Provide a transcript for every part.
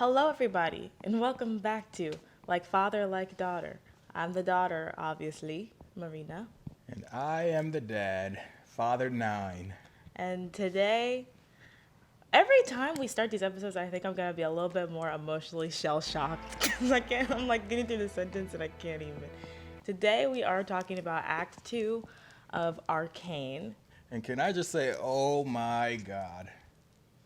Hello, everybody, and welcome back to Like Father, Like Daughter. I'm the daughter, obviously, Marina. And I am the dad, Father 9. And today, every time we start these episodes, I think I'm going to be a little bit more emotionally shell-shocked. Because I'm like getting through the sentence and I can't even. Today, we are talking about Act 2 of Arcane. And can I just say, oh my God.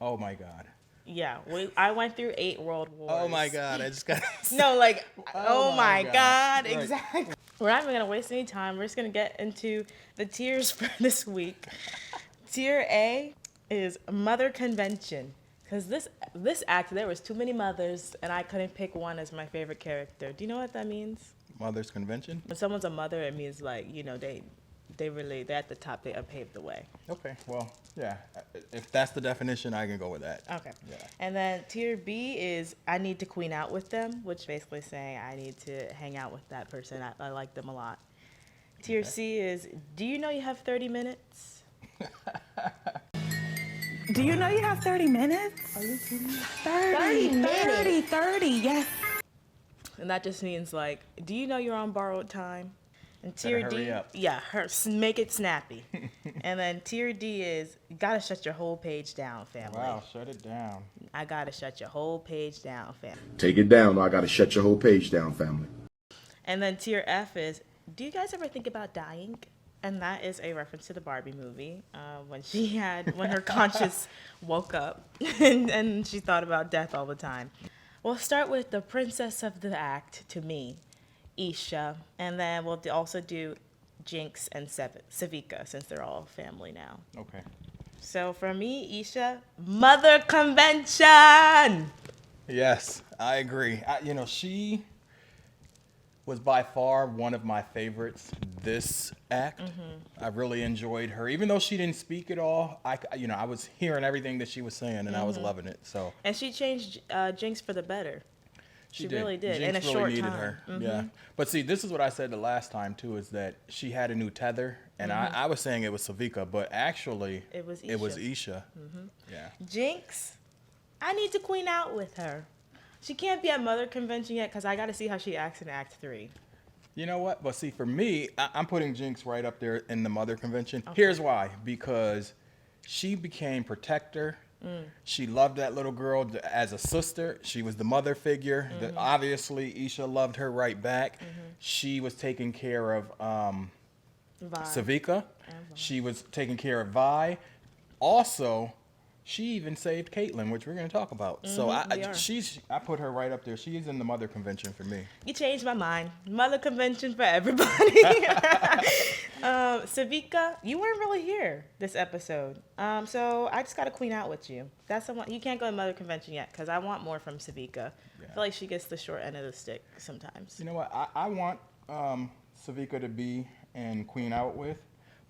Oh my God. Yeah, I went through 8 world wars. Oh my God, I just got to No, like, oh my God, Right. exactly. We're not even going to waste any time. We're just going to get into the tiers for this week. Tier A is Mother Convention. Because this act, there was too many mothers, and I couldn't pick one as my favorite character. Do you know what that means? Mother's Convention? When someone's a mother, it means like, they're at the top, they paved the way. Okay, well, yeah. If that's the definition, I can go with that. Okay. Yeah. And then tier B is I need to queen out with them, which basically saying I need to hang out with that person. I like them a lot. Tier C is do you know you have 30 minutes? Do you know you have 30 minutes? Are you kidding me? 30, yes. And that just means like, do you know you're on borrowed time? And tier Better hurry up. Yeah, make it snappy. And then tier D is you gotta shut your whole page down, family. Wow, shut it down. I gotta shut your whole page down, family. Take it down, or I gotta shut your whole page down, family. And then tier F is, do you guys ever think about dying? And that is a reference to the Barbie movie, when her conscience woke up and she thought about death all the time. We'll start with the princess of the act, to me, Isha. And then we'll also do Jinx and Savika, since they're all family now. Okay. So for me, Isha, Mother Convention! Yes, I agree. She was by far one of my favorites this act. Mm-hmm. I really enjoyed her. Even though she didn't speak at all, I was hearing everything that she was saying, and I was loving it. So. And she changed Jinx for the better. She really did. Jinx in a really short needed time. her. Mm-hmm. Yeah. But see, this is what I said the last time too, is that she had a new tether, and I was saying it was Savika, but actually it was Isha. Mm-hmm. Yeah. Jinx, I need to queen out with her. She can't be at Mother Convention yet because I got to see how she acts in Act 3. You know what? But see, for me, I'm putting Jinx right up there in the Mother Convention. Okay. Here's why. Because she became protector. She loved that little girl as a sister. She was the mother figure. Obviously, Isha loved her right back. She was taking care of Savika. She was taking care of Vi. Also, she even saved Caitlyn, which we're going to talk about. So I put her right up there. She's in the Mother Convention for me. You changed my mind. Mother Convention for everybody. Savika, you weren't really here this episode. So I just got to queen out with you. That's someone you can't go to Mother Convention yet because I want more from Savika. Yeah. I feel like she gets the short end of the stick sometimes. You know what? I want Savika to be and queen out with.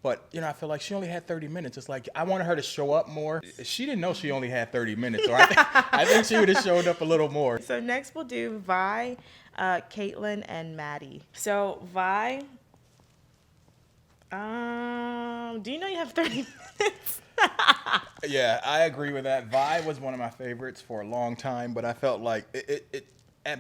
But, I feel like she only had 30 minutes. It's like, I wanted her to show up more. She didn't know she only had 30 minutes. Or I think she would have showed up a little more. So next we'll do Vi, Caitlyn, and Maddie. So Vi, do you know you have 30 minutes? Yeah, I agree with that. Vi was one of my favorites for a long time. But I felt like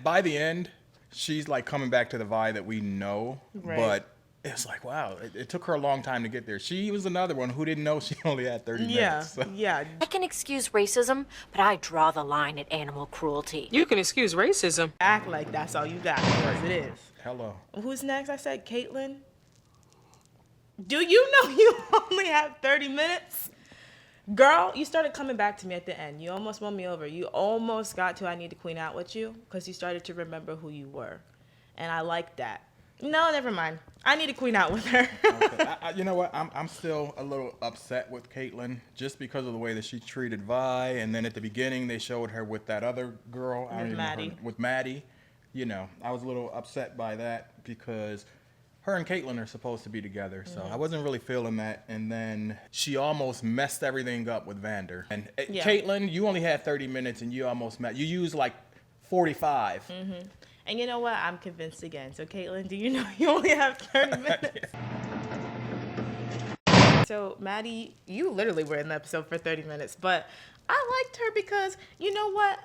by the end, she's like coming back to the Vi that we know. Right. But it's like, wow, it took her a long time to get there. She was another one who didn't know she only had 30 minutes. So. Yeah. I can excuse racism, but I draw the line at animal cruelty. You can excuse racism. Act like that's all you got, because it is. Hello. Who's next? I said Caitlyn. Do you know you only have 30 minutes? Girl, you started coming back to me at the end. You almost won me over. You almost got to I need to queen out with you because you started to remember who you were. And I like that. No, never mind. I need to queen out with her. Okay. You know what? I'm still a little upset with Caitlyn just because of the way that she treated Vi. And then at the beginning, they showed her with that other girl. With Maddie. I was a little upset by that because her and Caitlyn are supposed to be together. So I wasn't really feeling that. And then she almost messed everything up with Vander. And Caitlyn, you only had 30 minutes and you almost you used like 45. Mm-hmm. And you know what? I'm convinced again. So, Caitlyn, do you know you only have 30 minutes? So, Maddie, you literally were in the episode for 30 minutes. But I liked her because, you know what?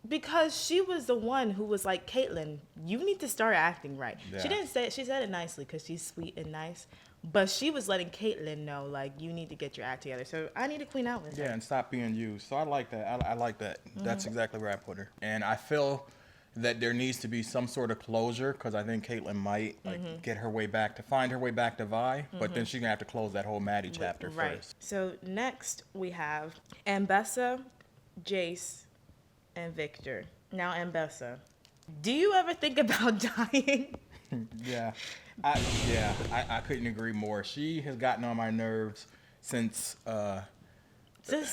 Because she was the one who was like, Caitlyn, you need to start acting right. Yeah. She didn't say it. She said it nicely because she's sweet and nice. But she was letting Caitlyn know, like, you need to get your act together. So I need to clean out with her. Yeah, and stop being used. So I like that. I like that. That's exactly where I put her. And I feel that there needs to be some sort of closure because I think Caitlyn might get her way back find her way back to Vi. But then she's gonna have to close that whole Maddie chapter first. So next we have Ambessa, Jayce, and Victor. Now, Ambessa, do you ever think about dying? Yeah, I couldn't agree more. She has gotten on my nerves since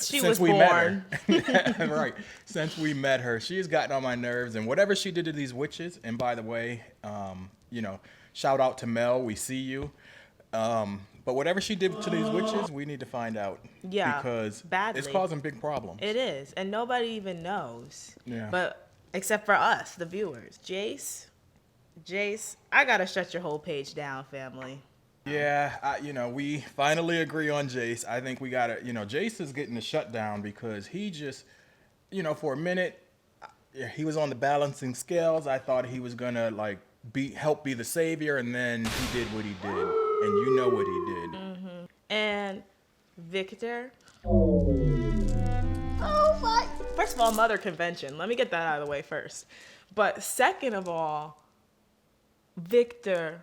she was we born. Met her. Right, since we met her, she has gotten on my nerves. And whatever she did to these witches, and by the way, shout out to Mel, we see you. But whatever she did to these witches, we need to find out. Yeah, because badly. It's causing big problems. It is, and nobody even knows. Yeah. But except for us, the viewers. Jayce, I gotta shut your whole page down, family. Yeah, we finally agree on Jayce. I think we gotta, Jayce is getting the shutdown because he just, for a minute, he was on the balancing scales. I thought he was gonna help be the savior, and then he did what he did, and you know what he did. Mm-hmm. And Victor. First of all, Mother Convention. Let me get that out of the way first. But second of all, Victor,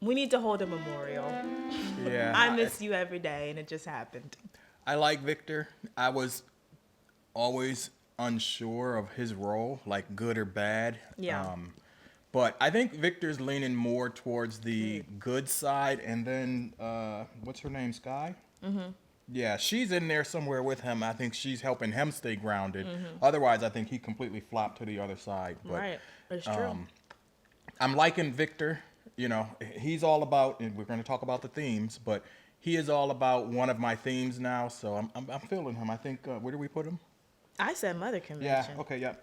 we need to hold a memorial. Yeah. I miss you every day, and it just happened. I like Victor. I was always unsure of his role, like good or bad. Yeah. But I think Victor's leaning more towards the good side. And then, what's her name, Sky? Mm-hmm. Yeah, she's in there somewhere with him. I think she's helping him stay grounded. Mm-hmm. Otherwise, I think he completely flopped to the other side. But, right, it's true. I'm liking Victor. He's all about, and we're going to talk about the themes, but he is all about one of my themes now. So I'm feeling him. I think, where do we put him? I said Mother Convention. Yeah, okay, yeah.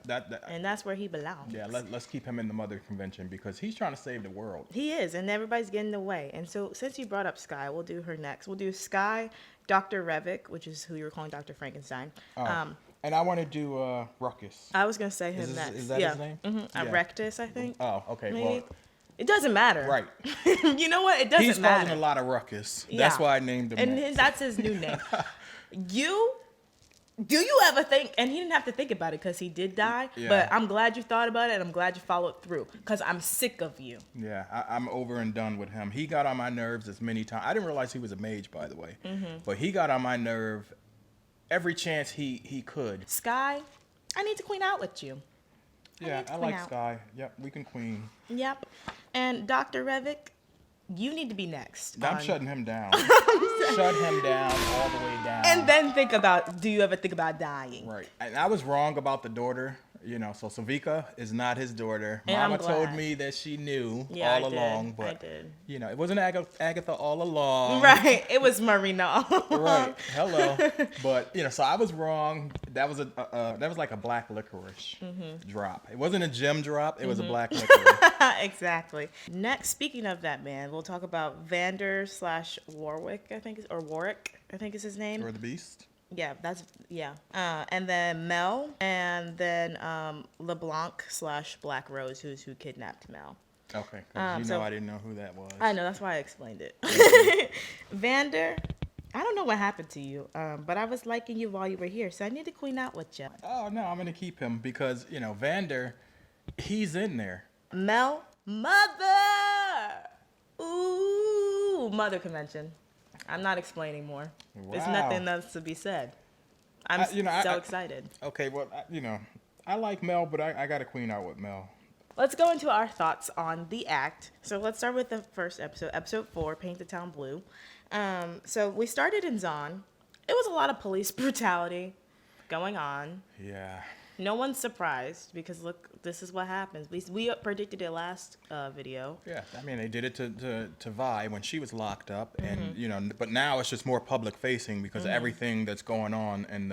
And that's where he belongs. Yeah, let's keep him in the Mother Convention because he's trying to save the world. He is, and everybody's getting in the way. And so since you brought up Sky, we'll do her next. We'll do Sky, Dr. Revik, which is who you were calling Dr. Frankenstein. And I want to do Ruckus. I was going to say him next. Is that his name? Mm-hmm. Yeah. Rectus, I think. Oh, okay. Maybe. Well, it doesn't matter. Right. You know what? It doesn't he's matter. causing a lot of ruckus. Yeah. That's why I named him and that's his new name. Do you ever think, and he didn't have to think about it because he did die, but I'm glad you thought about it and I'm glad you followed through because I'm sick of you. Yeah, I'm over and done with him. He got on my nerves as many times. I didn't realize he was a mage, by the way, but he got on my nerve every chance he could. Sky, I need to queen out with you. Yeah, I like Sky. Yep, we can queen. Yep. And Dr. Revik, you need to be next. I'm shutting him down. Shut him down all the way down. And then do you ever think about dying? Right. And I was wrong about the daughter. So Savika is not his daughter. And Mama told me that she knew all along, but I did. It wasn't Agatha all along. Right. It was Marina. Right. Hello. But so I was wrong. That was like a black licorice drop. It wasn't a gem drop. It was a black licorice. Exactly. Next, speaking of that man, we'll talk about Vander/Warwick, Warwick, I think is his name. Or the Beast. Yeah, and then Mel, and then LeBlanc/Black Rose, who kidnapped Mel. Okay, I didn't know who that was. I know, that's why I explained it. Vander, I don't know what happened to you, but I was liking you while you were here, so I need to queen out with you. Oh no, I'm gonna keep him because Vander, he's in there. Mel, mother. Ooh, Mother Convention. I'm not explaining more. Wow. There's nothing else to be said. I'm so excited. Okay, well, I like Mel, but I got to queen out with Mel. Let's go into our thoughts on the act. So let's start with the first episode 4, Paint the Town Blue. So we started in Zon. It was a lot of police brutality going on. Yeah. No one's surprised because look, this is what happens. We predicted it last video. Yeah, they did it to Vi when she was locked up, and but now it's just more public facing because of everything that's going on and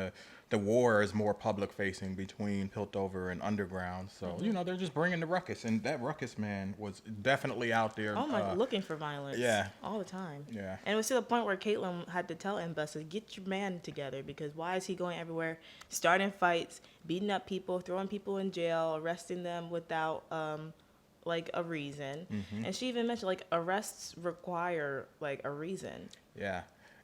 the the war is more public facing between Piltover and Underground. So, you know, they're just bringing the ruckus. And that ruckus man was definitely out there. Oh my, looking for violence. Yeah. All the time. Yeah. And it was to the point where Caitlyn had to tell Mbessa, get your man together, because why is he going everywhere, starting fights, beating up people, throwing people in jail, arresting them without like a reason. And she even mentioned like arrests require like a reason. Yeah.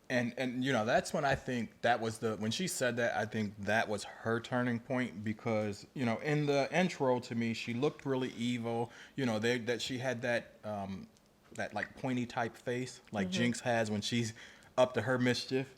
And you know, that's when I think that was when she said that, I think that was her turning point, because, you know, in the intro to me, she looked really evil. You know, that she had that like pointy type face like Jinx has when she's up to her mischief.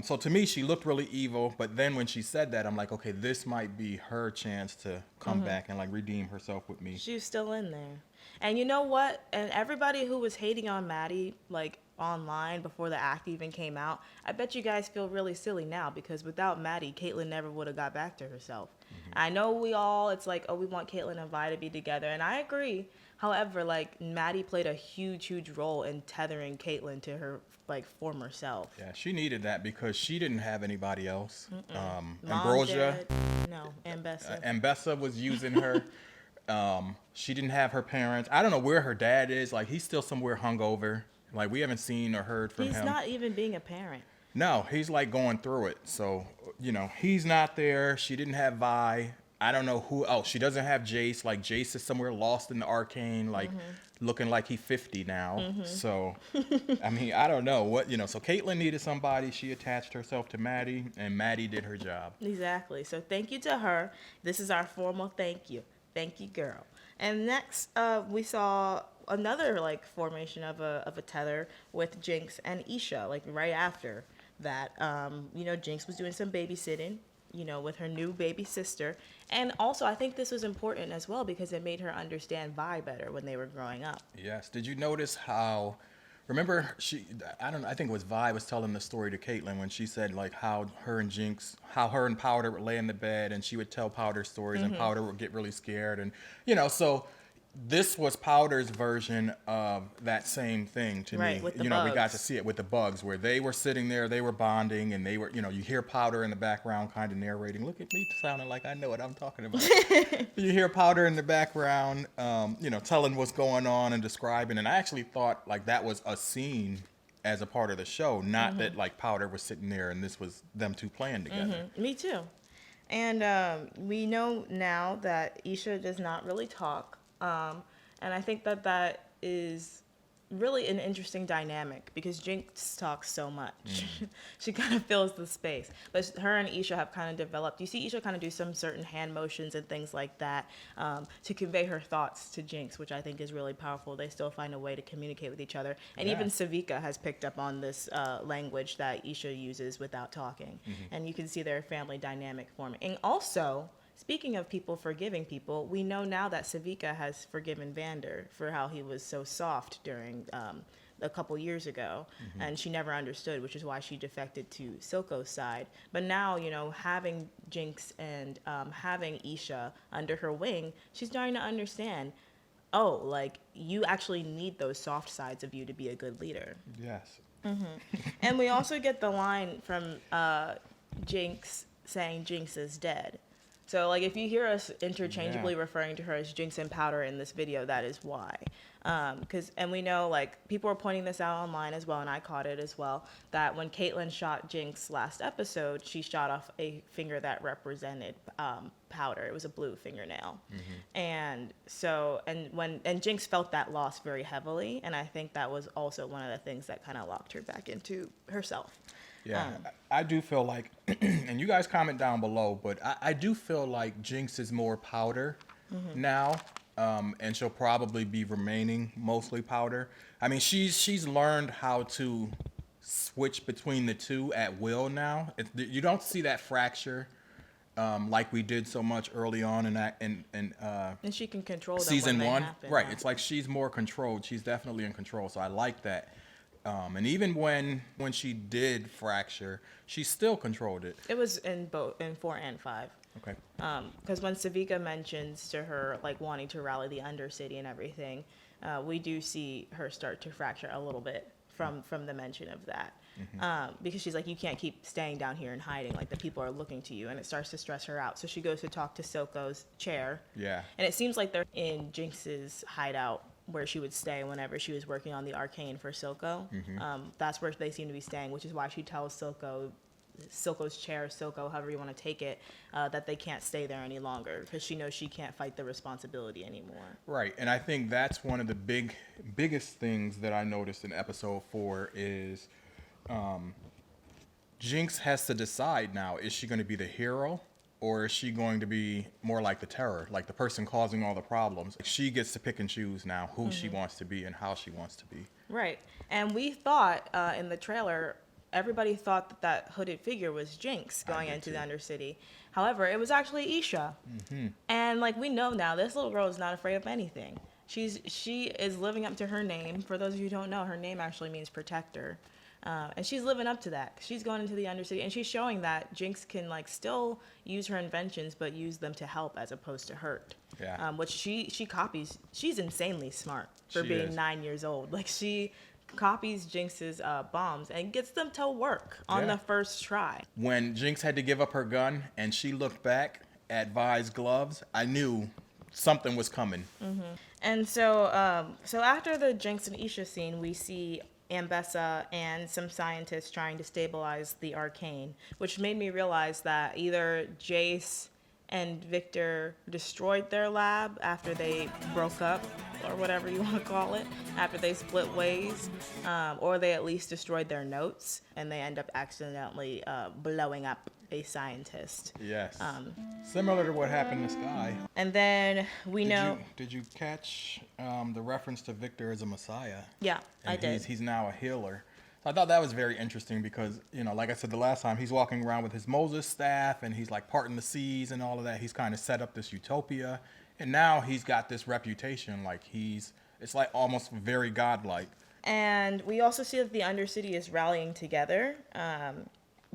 So to me, she looked really evil. But then when she said that, I'm like, okay, this might be her chance to come back and like redeem herself with me. She's still in there. And you know what? And everybody who was hating on Maddie, like online before the act even came out, I bet you guys feel really silly now, because without Maddie, Caitlyn never would have got back to herself. I know it's like, oh, we want Caitlyn and Vi to be together, and I agree. However, like, Maddie played a huge role in tethering Caitlyn to her like former self. Yeah, she needed that because she didn't have anybody else. Mom, Ambrosia, Dad, no, Mbessa. Mbessa was using her. She didn't have her parents. I don't know where her dad is. Like, he's still somewhere hungover. Like, we haven't seen or heard from him. He's not even being a parent. No, he's like going through it. So, you know, he's not there. She didn't have Vi. I don't know who. Oh, she doesn't have Jayce. Like, Jayce is somewhere lost in the Arcane, like looking like he's 50 now. So, I mean, I don't know what, you know. So Caitlyn needed somebody. She attached herself to Maddie, and Maddie did her job. Exactly. So thank you to her. This is our formal thank you. Thank you, girl. And next, we saw another like formation of a tether with Jinx and Isha. Like right after that, you know, Jinx was doing some babysitting, you know, with her new baby sister. And also, I think this was important as well because it made her understand Vi better when they were growing up. Yes. Did you notice how? Remember, I think it was Vi was telling the story to Caitlyn when she said like how her and Powder would lay in the bed and she would tell Powder stories and Powder would get really scared, and you know, so this was Powder's version of that same thing to me. With the you know, bugs. we got to see it with the bugs where they were sitting there, they were bonding, and they were, you know, you hear Powder in the background kind of narrating. Look at me sounding like I know what I'm talking about. You hear Powder in the background, you know, telling what's going on and describing. And I actually thought like that was a scene as a part of the show, not that like Powder was sitting there and this was them two playing together. Me too. And we know now that Isha does not really talk. And I think that is really an interesting dynamic because Jinx talks so much. She kind of fills the space. But her and Isha have kind of developed. You see Isha kind of do some certain hand motions and things like that to convey her thoughts to Jinx, which I think is really powerful. They still find a way to communicate with each other. And even Savika has picked up on this language that Isha uses without talking. And you can see their family dynamic forming. And also, speaking of people forgiving people, we know now that Savika has forgiven Vander for how he was so soft during a couple years ago, and she never understood, which is why she defected to Silco's side. But now, you know, having Jinx and having Isha under her wing, she's starting to understand, oh, like, you actually need those soft sides of you to be a good leader. Yes. And we also get the line from Jinx saying Jinx is dead. So, like, if you hear us interchangeably referring to her as Jinx and Powder in this video, that is why. And we know, like, people were pointing this out online as well, and I caught it as well, that when Caitlyn shot Jinx last episode, she shot off a finger that represented Powder. It was a blue fingernail. And so, and Jinx felt that loss very heavily, and I think that was also one of the things that kind of locked her back into herself. Yeah, I do feel like, and you guys comment down below, but I do feel like Jinx is more Powder now, and she'll probably be remaining mostly Powder. I mean, she's learned how to switch between the two at will now. You don't see that fracture like we did so much early on in And she can control them season when they one. happen. Right, it's like she's more controlled. She's definitely in control, so I like that. And even when she did fracture, she still controlled it. It was in 4 and 5. Okay. Because when Savika mentions to her, like, wanting to rally the Undercity and everything, we do see her start to fracture a little bit from the mention of that. because she's like, you can't keep staying down here and hiding. Like, the people are looking to you, and it starts to stress her out. So she goes to talk to Silco's chair. Yeah. And it seems like they're in Jinx's hideout where she would stay whenever she was working on the Arcane for Silco. That's where they seem to be staying, which is why she tells Silco's chair, Silco, however you want to take it, that they can't stay there any longer because she knows she can't fight the responsibility anymore. Right, and I think that's one of the biggest things that I noticed in episode 4 is Jinx has to decide now, is she going to be the hero or is she going to be more like the terror, like the person causing all the problems? She gets to pick and choose now who she wants to be and how she wants to be. Right, and we thought in the trailer, everybody thought that hooded figure was Jinx going into the Undercity. However, it was actually Isha. And like we know now, this little girl is not afraid of anything. She is living up to her name. For those of you who don't know, her name actually means protector. And she's living up to that. She's going into the Undercity, and she's showing that Jinx can like still use her inventions, but use them to help as opposed to hurt. Yeah. Which she copies. She's insanely smart for She being is. 9 years old. Like, she copies Jinx's bombs and gets them to work on the first try. When Jinx had to give up her gun and she looked back at Vi's gloves, I knew something was coming. And so, so after the Jinx and Isha scene, we see Ambessa and some scientists trying to stabilize the Arcane, which made me realize that either Jayce and Victor destroyed their lab after they broke up, or whatever you want to call it, after they split ways, or they at least destroyed their notes, and they end up accidentally blowing up a scientist. Yes. Similar to what happened to Sky. And then we know... Did you catch the reference to Victor as a messiah? Yeah, And I did. He's now a healer. So I thought that was very interesting because, you know, like I said the last time, he's walking around with his Moses staff and he's like parting the seas and all of that. He's kind of set up this utopia. And now he's got this reputation like it's like almost very godlike. And we also see that the Undercity is rallying together,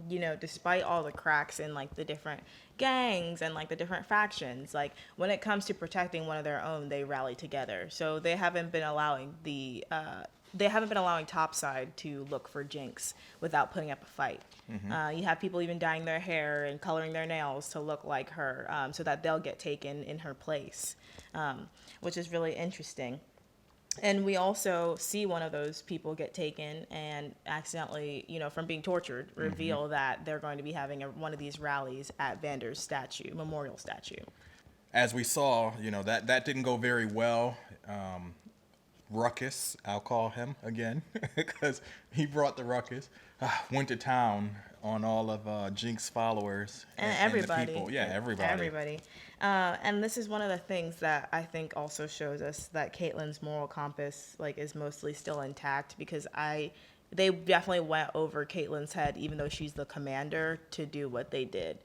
you know, despite all the cracks in like the different gangs and like the different factions. Like, when it comes to protecting one of their own, they rally together. So they haven't been allowing Topside to look for Jinx without putting up a fight. You have people even dyeing their hair and coloring their nails to look like her, so that they'll get taken in her place, which is really interesting. And we also see one of those people get taken and accidentally, you know, from being tortured, reveal that they're going to be having one of these rallies at Vander's memorial statue. As we saw, you know, that didn't go very well. Ruckus, I'll call him again, because he brought the ruckus, went to town on all of Jinx followers And everybody. the people. Yeah, everybody. And this is one of the things that I think also shows us that Caitlyn's moral compass like is mostly still intact, because they definitely went over Caitlyn's head, even though she's the commander, to do what they did,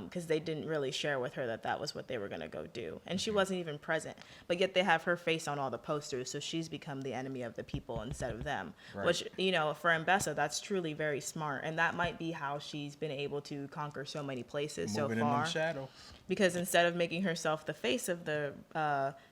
because they didn't really share with her that was what they were going to go do, and she wasn't even present, but yet they have her face on all the posters, so she's become the enemy of the people instead of them. Right. Which, you know, for Ambessa, that's truly very smart, and that might be how she's been able to conquer so many places Moving so in far. them shadows. Because instead of making herself the face of the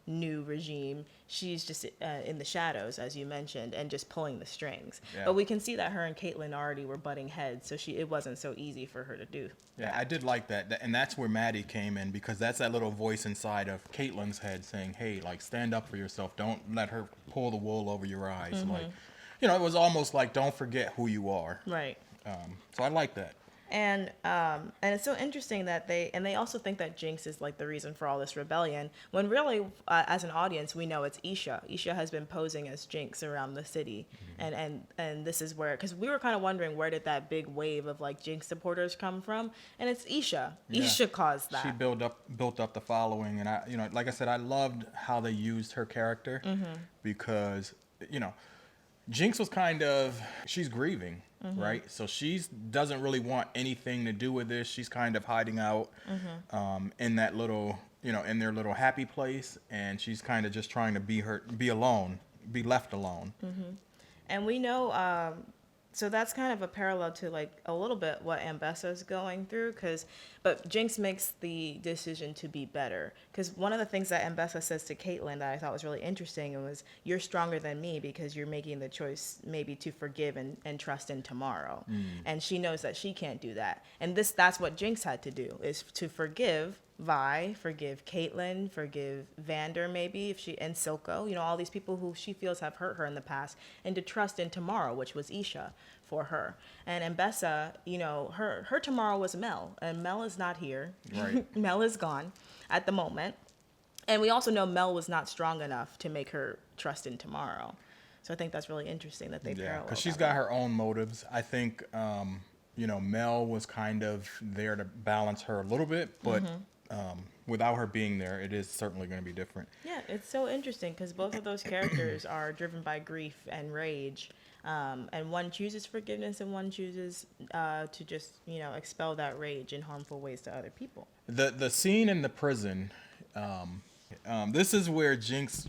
new regime, she's just in the shadows, as you mentioned, and just pulling the strings. Yeah. But we can see that her and Caitlyn already were butting heads, so it wasn't so easy for her to do. Yeah, I did like that. And that's where Maddie came in, because that's that little voice inside of Caitlyn's head saying, hey, like, stand up for yourself. Don't let her pull the wool over your eyes. Like, you know, it was almost like, don't forget who you are. Right. So I like that. And it's so interesting that they also think that Jinx is like the reason for all this rebellion, when really, as an audience, we know it's Isha. Isha has been posing as Jinx around the city, and this is where, because we were kind of wondering where did that big wave of like Jinx supporters come from, and it's Isha. Yeah. Isha caused that. She built up the following, and I, you know, like I said, I loved how they used her character, because, you know, Jinx was she's grieving, right? So she doesn't really want anything to do with this. She's kind of hiding out in that little, you know, in their little happy place, and she's kind of just trying to be alone, be left alone. And we know So that's kind of a parallel to like a little bit what Ambessa's going through, but Jinx makes the decision to be better. Because one of the things that Ambessa says to Caitlyn that I thought was really interesting was, "You're stronger than me because you're making the choice maybe to forgive and trust in tomorrow." And she knows that she can't do that. And that's what Jinx had to do, is to forgive Vi, forgive Caitlyn, forgive Vander maybe, and Silco, all these people who she feels have hurt her in the past, and to trust in tomorrow, which was Isha for her. And Ambessa, her tomorrow was Mel, and Mel is not here. Right. Mel is gone at the moment. And we also know Mel was not strong enough to make her trust in tomorrow. So I think that's really interesting that they parallel. Because she's got her own motives. I think, Mel was kind of there to balance her a little bit, but without her being there, it is certainly going to be different. Yeah, it's so interesting because both of those characters are driven by grief and rage. And one chooses forgiveness and one chooses to just, expel that rage in harmful ways to other people. The scene in the prison, this is where Jinx,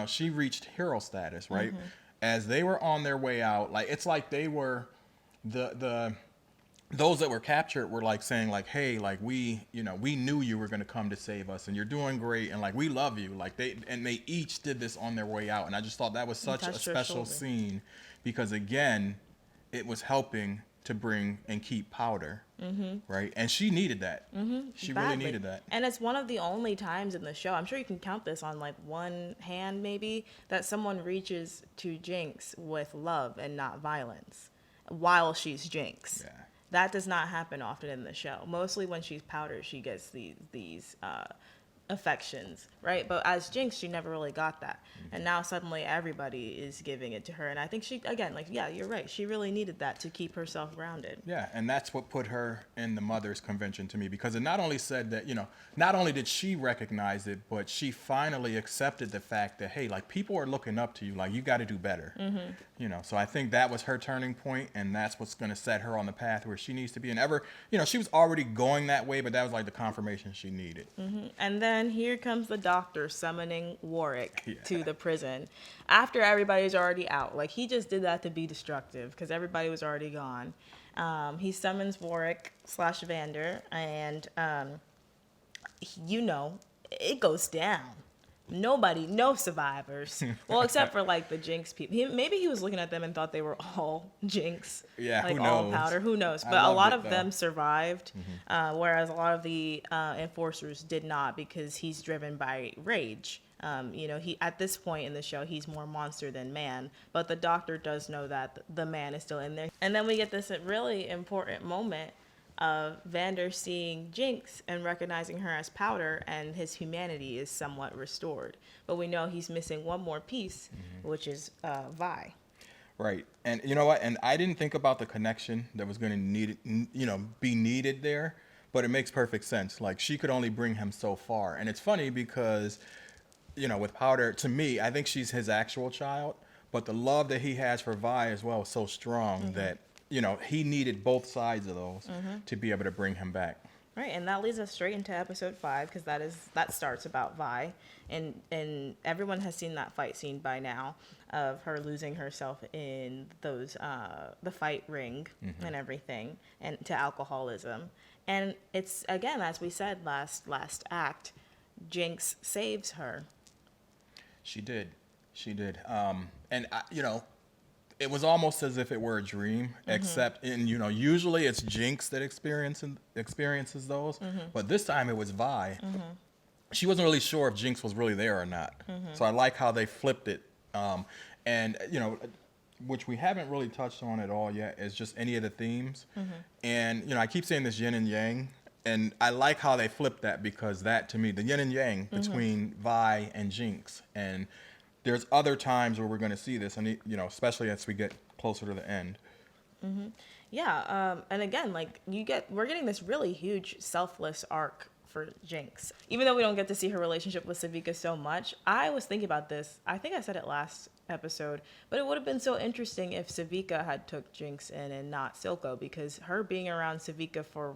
she reached hero status, right? As they were on their way out, like it's like they were those that were captured were like saying like, hey, like we knew you were going to come to save us and you're doing great and like we love you. Like they each did this on their way out, and I just thought that was such a special scene because again, it was helping to bring and keep Powder, right? And she needed that. She really needed that. And it's one of the only times in the show, I'm sure you can count this on like one hand maybe, that someone reaches to Jinx with love and not violence while she's Jinx. Yeah. That does not happen often in the show. Mostly when she's Powder, she gets these affections, right? But as Jinx, she never really got that. And now suddenly everybody is giving it to her. And I think she, again, like, yeah, you're right. She really needed that to keep herself grounded. Yeah, and that's what put her in the Mothers Convention to me, because it not only said that, not only did she recognize it, but she finally accepted the fact that, hey, like, people are looking up to you. Like, you got to do better. So I think that was her turning point, and that's what's going to set her on the path where she needs to be. And she was already going that way, but that was like the confirmation she needed. And then here comes the doctor summoning Warwick to the prison after everybody's already out. Like, he just did that to be destructive because everybody was already gone. He summons Warwick / Vander, and it goes down. No survivors. Well, except for like the Jinx people. Maybe he was looking at them and thought they were all Jinx. Yeah, like who all knows? Powder. Who knows? But a lot of them survived, whereas a lot of the enforcers did not, because he's driven by rage. He at this point in the show, he's more monster than man. But the doctor does know that the man is still in there. And then we get this really important moment of Vander seeing Jinx and recognizing her as Powder, and his humanity is somewhat restored. But we know he's missing one more piece, which is Vi. Right. And you know what? And I didn't think about the connection that was going to be needed there, but it makes perfect sense. Like, she could only bring him so far. And it's funny because, with Powder, to me, I think she's his actual child, but the love that he has for Vi as well is so strong that he needed both sides of those to be able to bring him back. Right, and that leads us straight into episode 5, because that starts about Vi, and everyone has seen that fight scene by now of her losing herself in those the fight ring and everything, and to alcoholism. And it's, again, as we said last act, Jinx saves her. She did. And it was almost as if it were a dream, except usually it's Jinx that experiences those, but this time it was Vi. She wasn't really sure if Jinx was really there or not. So I like how they flipped it. And which we haven't really touched on at all yet, is just any of the themes. And I keep saying this yin and yang, and I like how they flipped that, because that, to me, the yin and yang between Vi and Jinx, and there's other times where we're going to see this, and especially as we get closer to the end. Yeah, and again, like, we're getting this really huge selfless arc for Jinx. Even though we don't get to see her relationship with Savika so much, I was thinking about this. I think I said it last episode, but it would have been so interesting if Savika had took Jinx in and not Silco, because her being around Savika for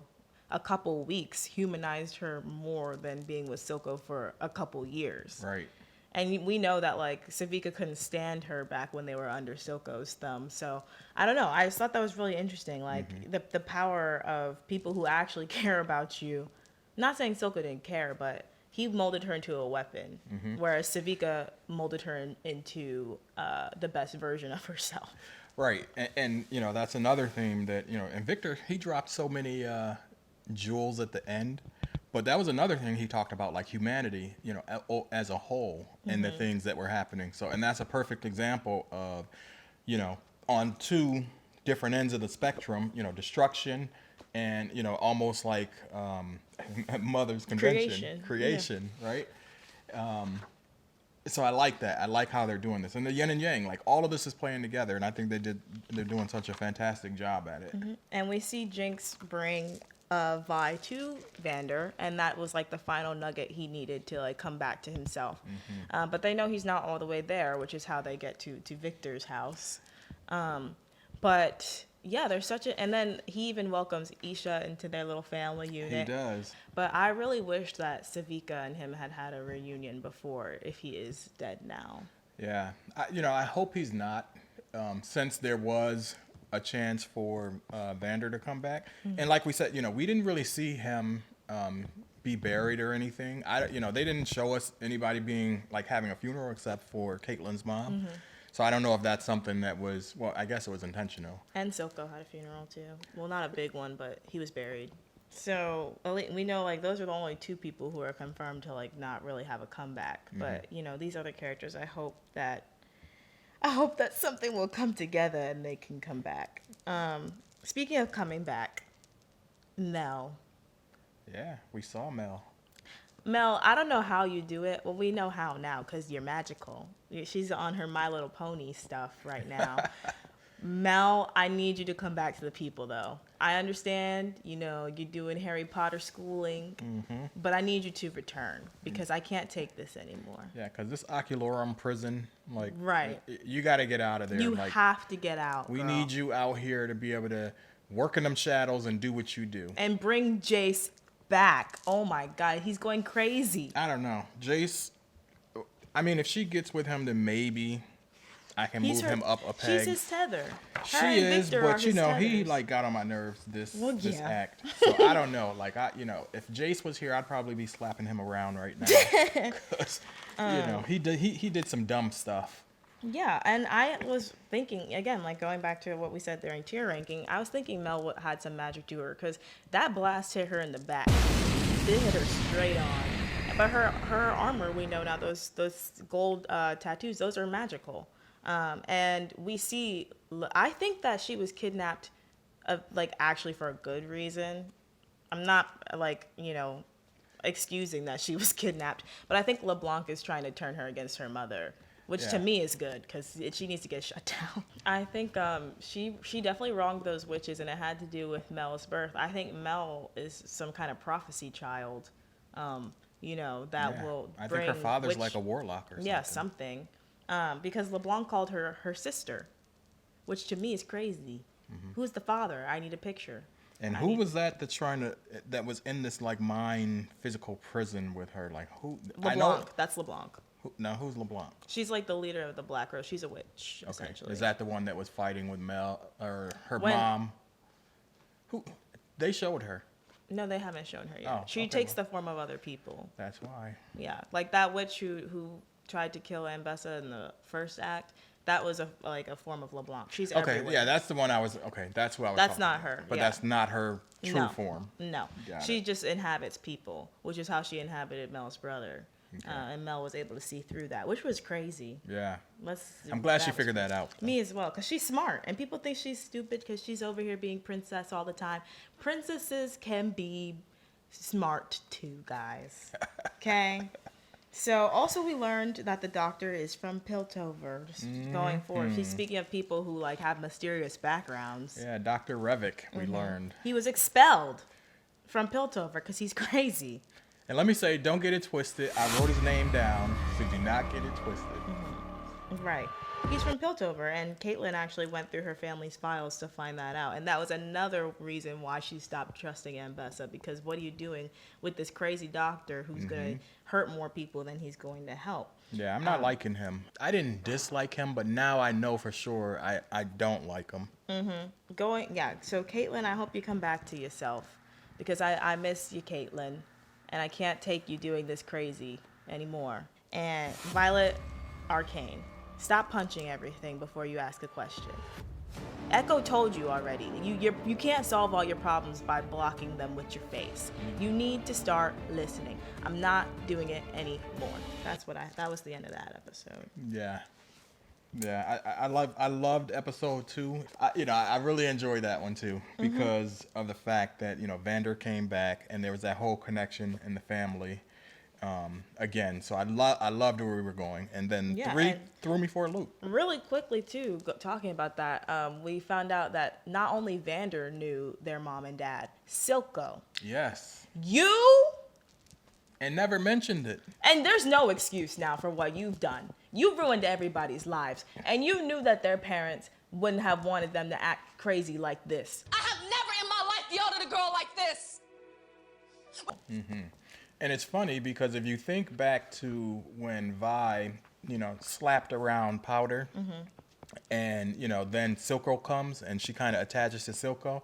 a couple weeks humanized her more than being with Silco for a couple years. Right. And we know that, like, Savika couldn't stand her back when they were under Silco's thumb. So, I don't know. I just thought that was really interesting. Like, the power of people who actually care about you. Not saying Silco didn't care, but he molded her into a weapon. Whereas Savika molded her into the best version of herself. Right. And, you know, that's another theme that, you know, and Victor, he dropped so many jewels at the end. But that was another thing he talked about, like humanity, you know, as a whole, and the things that were happening. So, and that's a perfect example of, you know, on two different ends of the spectrum, you know, destruction and, you know, almost like Mother's Convention. Creation, right? So I like that. I like how they're doing this. And the yin and yang, like all of this is playing together. And I think they're doing such a fantastic job at it. And we see Jinx bring Vi to Vander, and that was like the final nugget he needed to like come back to himself. But they know he's not all the way there, which is how they get to Victor's house. But yeah, there's such a, and then he even welcomes Isha into their little family unit. He does. But I really wish that Savika and him had a reunion before, if he is dead now. Yeah, I hope he's not, since there was a chance for Vander to come back. And like we said, you know, we didn't really see him be buried or anything. They didn't show us anybody being like having a funeral except for Caitlyn's mom. So I don't know if that's something that was, well, I guess it was intentional. And Silco had a funeral too. Well, not a big one, but he was buried. So we know like those are the only two people who are confirmed to like not really have a comeback. But you know, these other characters, I hope that something will come together and they can come back. Speaking of coming back, Mel. Yeah, we saw Mel. Mel, I don't know how you do it. Well, we know how now because you're magical. She's on her My Little Pony stuff right now. Mel, I need you to come back to the people, though. I understand, you know, you're doing Harry Potter schooling, but I need you to return because I can't take this anymore. Yeah, because this Occulorum prison, like, right, you got to get out of there. You like, have to get out. We girl. need you out here to be able to work in them shadows and do what you do. And bring Jayce back. Oh my God, he's going crazy. I don't know. Jayce, I mean, if she gets with him, then maybe I can move him up a peg. She's his tether. She is, but you know, he like got on my nerves this act. So I don't know. Like if Jayce was here, I'd probably be slapping him around right now. 'Cause, you know, he did some dumb stuff. Yeah, and I was thinking again, like going back to what we said during tier ranking, I was thinking Mel had some magic to her because that blast hit her in the back. It hit her straight on. But her armor, we know now, those gold tattoos, those are magical. And we see, I think that she was kidnapped, like actually for a good reason. I'm not like, you know, excusing that she was kidnapped, but I think LeBlanc is trying to turn her against her mother, which to me is good because she needs to get shut down. I think she definitely wronged those witches, and it had to do with Mel's birth. I think Mel is some kind of prophecy child, you know, that will bring. I think her father's like a warlock or something. Yeah, something. Because LeBlanc called her sister, which to me is crazy. Who's the father? I need a picture. And who was that that was in this like mind physical prison with her? Like who? LeBlanc. That's LeBlanc. Now who's LeBlanc? She's like the leader of the Black Rose. She's a witch, essentially. Is that the one that was fighting with Mel or her mom? Who? They showed her. No, they haven't shown her yet. She takes the form of other people. That's why. Yeah, like that witch who tried to kill Ambessa in the first act. That was a form of LeBlanc. She's everywhere. Yeah, that's the one I was. Okay, that's what I was. That's not her. But that's not her true form. No, she just inhabits people, which is how she inhabited Mel's brother. Okay. And Mel was able to see through that, which was crazy. Yeah. I'm glad she figured that out. Me as well, because she's smart. And people think she's stupid because she's over here being princess all the time. Princesses can be smart too, guys. Okay? So also we learned that the doctor is from Piltover. Just going forward. She's speaking of people who like have mysterious backgrounds. Yeah, Dr. Revik, we learned. He was expelled from Piltover because he's crazy. And let me say, don't get it twisted. I wrote his name down, so do not get it twisted. Right. He's from Piltover, and Caitlin actually went through her family's files to find that out. And that was another reason why she stopped trusting Ambessa, because what are you doing with this crazy doctor who's going to hurt more people than he's going to help? Yeah, I'm not liking him. I didn't dislike him, but now I know for sure I don't like him. So Caitlin, I hope you come back to yourself, because I miss you, Caitlin, and I can't take you doing this crazy anymore. And Violet, Arcane. Stop punching everything before you ask a question. Echo told you already. You can't solve all your problems by blocking them with your face. You need to start listening. I'm not doing it anymore. That was the end of that episode. Yeah. I loved episode 2. I really enjoyed that one too, because of the fact that Vander came back and there was that whole connection in the family. Again, so I loved where we were going, and then 3 threw me for a loop. Really quickly too, talking about that, we found out that not only Vander knew their mom and dad, Silco. Yes. And never mentioned it. And there's no excuse now for what you've done. You ruined everybody's lives, and you knew that their parents wouldn't have wanted them to act crazy like this. I have never in my life yelled at a girl like this. And it's funny because if you think back to when Vi, slapped around Powder, and, then Silco comes and she kind of attaches to Silco.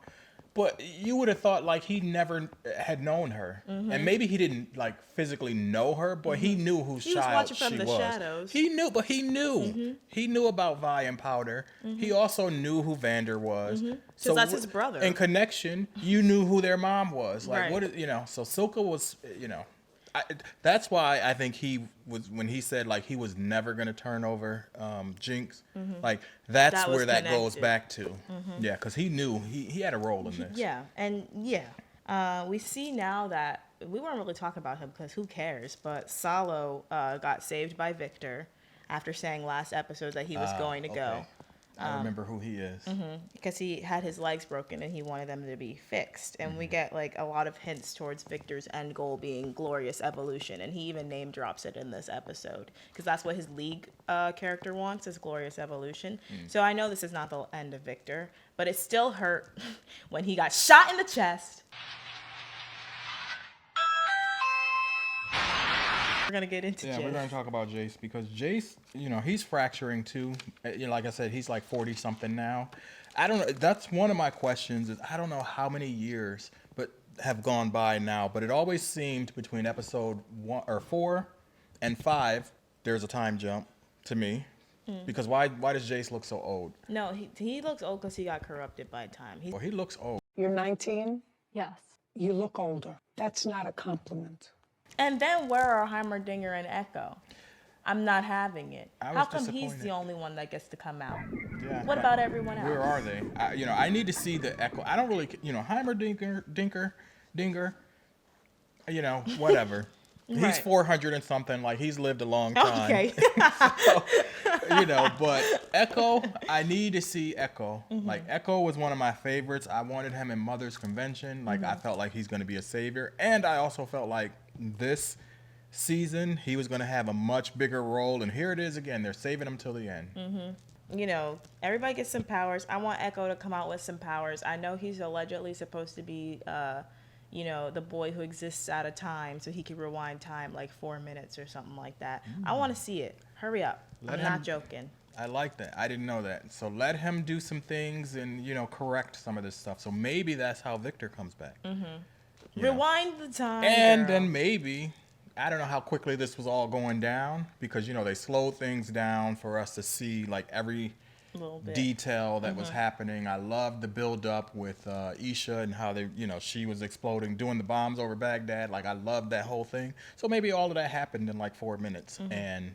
But you would have thought like he never had known her. And maybe he didn't like physically know her, but he knew whose child she was. He was watching from the shadows. He knew, but he knew. He knew about Vi and Powder. He also knew who Vander was. So that's his brother. In connection, you knew who their mom was. Like, Right. so Silco was, that's why I think he was, when he said like he was never going to turn over Jinx, like that's where that goes back to. Yeah, because he knew he had a role in this. Yeah, and we see now that we weren't really talking about him because who cares, but Salo got saved by Victor after saying last episode that he was going to go. I remember who he is. Because he had his legs broken and he wanted them to be fixed. And we get like a lot of hints towards Victor's end goal being glorious evolution. And he even name drops it in this episode because that's what his League character wants, is glorious evolution. So I know this is not the end of Victor, but it still hurt when he got shot in the chest. We're going to get into Jayce. We're going to talk about Jayce because Jayce, he's fracturing too. Like I said, he's like 40 something now. I don't know. That's one of my questions is I don't know how many years but have gone by now, but it always seemed between episode 4 and 5, there's a time jump to me. Because why does Jayce look so old? No, he looks old because he got corrupted by time. Well, he looks old. You're 19? Yes. You look older. That's not a compliment. And then where are Heimerdinger and Echo? I'm not having it. How come he's the only one that gets to come out? Yeah. What about everyone else? Where are they? I need to see the Echo. I don't really, Heimerdinger, Dinger, whatever. He's Right. 400 and something. Like he's lived a long time. Okay. So, but Echo, I need to see Echo. Like Echo was one of my favorites. I wanted him in Mother's Convention. Like I felt like he's going to be a savior, and I also felt like this season he was going to have a much bigger role. And here it is again. They're saving him till the end. Everybody gets some powers. I want Echo to come out with some powers. I know he's allegedly supposed to be, the boy who exists out of time, so he can rewind time like 4 minutes or something like that. I want to see it. Hurry up. I'm not joking. I like that. I didn't know that. So let him do some things and, correct some of this stuff. So maybe that's how Victor comes back. Rewind the time. And girl. then maybe, I don't know how quickly this was all going down because, they slowed things down for us to see like every detail that was happening. I loved the build up with Isha and how they, she was exploding, doing the bombs over Baghdad. Like I loved that whole thing. So maybe all of that happened in like 4 minutes and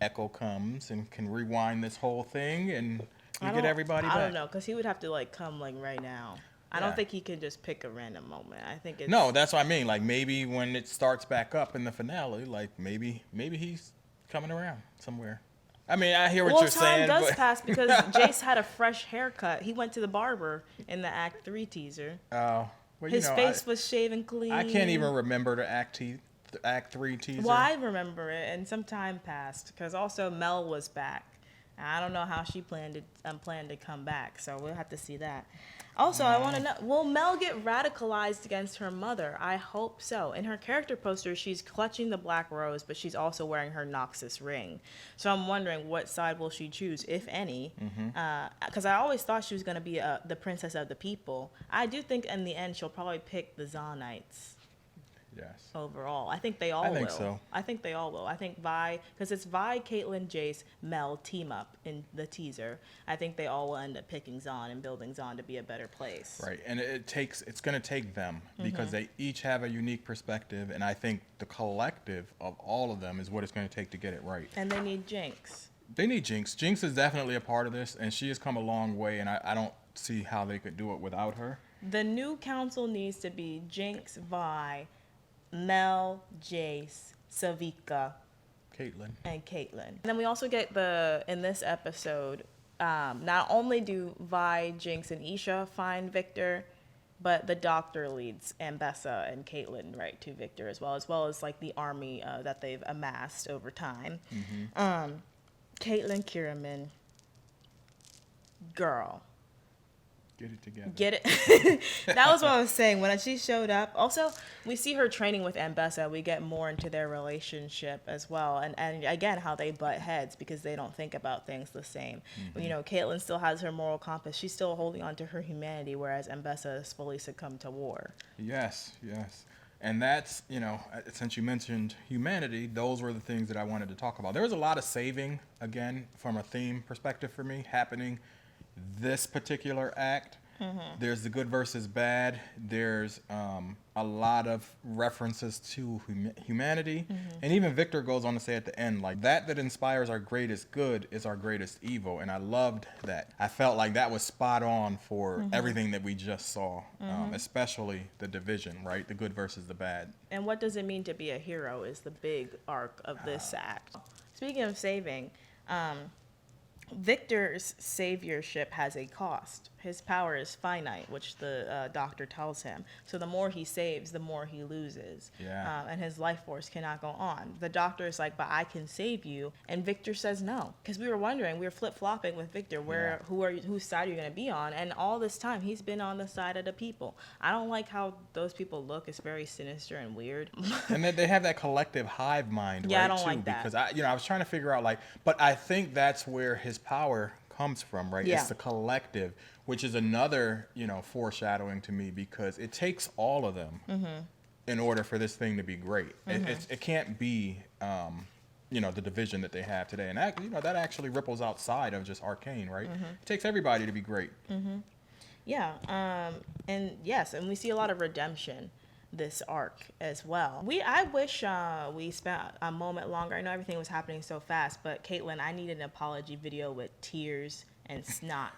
Echo comes and can rewind this whole thing and you get everybody back. I don't know, because he would have to like come like right now. I don't think he can just pick a random moment. I think it's... No, that's what I mean. Like maybe when it starts back up in the finale, like maybe he's coming around somewhere. I mean, I hear what you're saying. Well, time does pass because Jayce had a fresh haircut. He went to the barber in the Act 3 teaser. Oh. Well, His face was shaven clean. I can't even remember the Act 3 teaser. Well, I remember it, and some time passed because also Mel was back. I don't know how she planned to come back, so we'll have to see that. Also, I want to know, will Mel get radicalized against her mother? I hope so. In her character poster, she's clutching the black rose, but she's also wearing her Noxus ring. So I'm wondering what side will she choose, if any, because I always thought she was going to be the princess of the people. I do think in the end she'll probably pick the Zonites. Yes. Overall, I think they all will. I think so. I think they all will. I think Vi, because it's Vi, Caitlyn, Jayce, Mel team up in the teaser. I think they all will end up picking Zon and building Zon to be a better place. Right, and it's going to take them because they each have a unique perspective, and I think the collective of all of them is what it's going to take to get it right. And they need Jinx. They need Jinx. Jinx is definitely a part of this, and she has come a long way, and I don't see how they could do it without her. The new council needs to be Jinx, Vi, Mel, Jayce, Savika, and Caitlyn. And then we also get in this episode, not only do Vi, Jinx, and Isha find Victor, but the doctor leads Ambessa and Caitlyn right to Victor as well as like the army that they've amassed over time. Caitlyn Kierman, girl. Get it together. Get it. That was what I was saying when she showed up. Also, we see her training with Ambessa. We get more into their relationship as well. And again, how they butt heads because they don't think about things the same. You know, Caitlyn still has her moral compass. She's still holding on to her humanity, whereas Ambessa has fully succumbed to war. Yes. And that's, you know, since you mentioned humanity, those were the things that I wanted to talk about. There was a lot of saving, again, from a theme perspective for me, happening this particular act. There's the good versus bad. There's a lot of references to humanity. And even Victor goes on to say at the end, like, that inspires our greatest good is our greatest evil. And I loved that. I felt like that was spot on for everything that we just saw, especially the division, right? The good versus the bad. And what does it mean to be a hero is the big arc of this act. Speaking of saving, Victor's saviorship has a cost. His power is finite, which the doctor tells him. So the more he saves, the more he loses. Yeah. And his life force cannot go on. The doctor is like, but I can save you. And Victor says no. Because we were wondering, we were flip-flopping with Victor, whose side are you going to be on? And all this time, he's been on the side of the people. I don't like how those people look. It's very sinister and weird. And then they have that collective hive mind, yeah, right, I don't too, like that. because I was trying to figure out, like, but I think that's where his power comes from, right? Yeah. It's the collective, which is another, foreshadowing to me, because it takes all of them in order for this thing to be great. It can't be, the division that they have today, and that, that actually ripples outside of just Arcane, right? It takes everybody to be great. Yeah, and yes, and we see a lot of redemption this arc as well. I wish we spent a moment longer. I know everything was happening so fast, but Caitlyn, I need an apology video with tears and snot.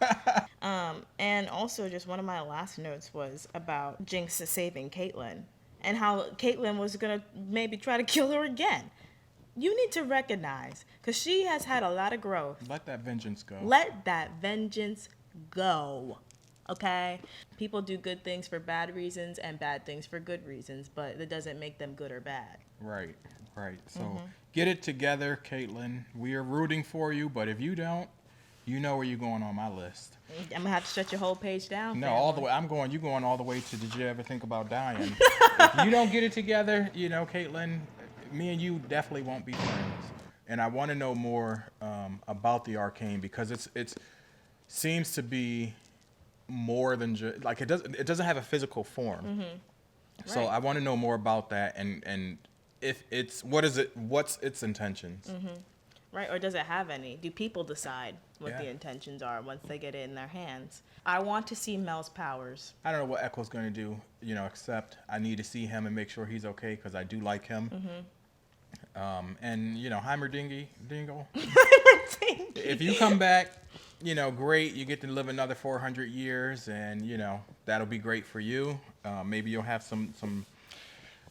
And also, just one of my last notes was about Jinx saving Caitlyn and how Caitlyn was gonna maybe try to kill her again. You need to recognize, because she has had a lot of growth. Let that vengeance go. Let that vengeance go. Okay? People do good things for bad reasons and bad things for good reasons, but it doesn't make them good or bad. Right. So get it together, Caitlyn. We are rooting for you, but if you don't, you know where you're going on my list. I'm gonna have to shut your whole page down. No, family. all the way. You going all the way to did you ever think about dying? If you don't get it together, Caitlyn, me and you definitely won't be friends. And I want to know more about the Arcane, because it seems to be more than just like it doesn't have a physical form. So I want to know more about that, and if what's its intentions. Right, or does it have any? Do people decide what the intentions are once they get it in their hands? I want to see Mel's powers. I don't know what Echo's going to do, except I need to see him and make sure he's okay, because I do like him. And Heimer Dingle. If you come back, great. You get to live another 400 years, and that'll be great for you. Maybe you'll have some.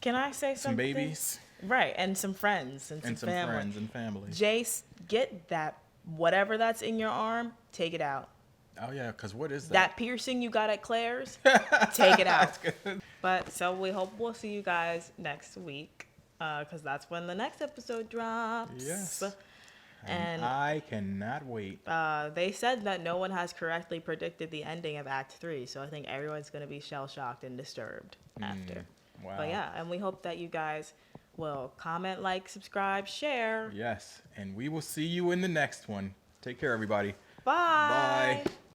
Can I say something? Some babies. Right, and some friends and some family. Friends and family. Jayce, get that whatever that's in your arm, take it out. Oh yeah, because what is that? That piercing you got at Claire's, take it out. But so we hope we'll see you guys next week, because that's when the next episode drops. Yes. And I cannot wait. they said that no one has correctly predicted the ending of Act 3, so I think everyone's going to be shell-shocked and disturbed after. Wow. But yeah, and we hope that you guys will comment, like, subscribe, share. Yes, and we will see you in the next one. Take care, everybody. Bye. Bye.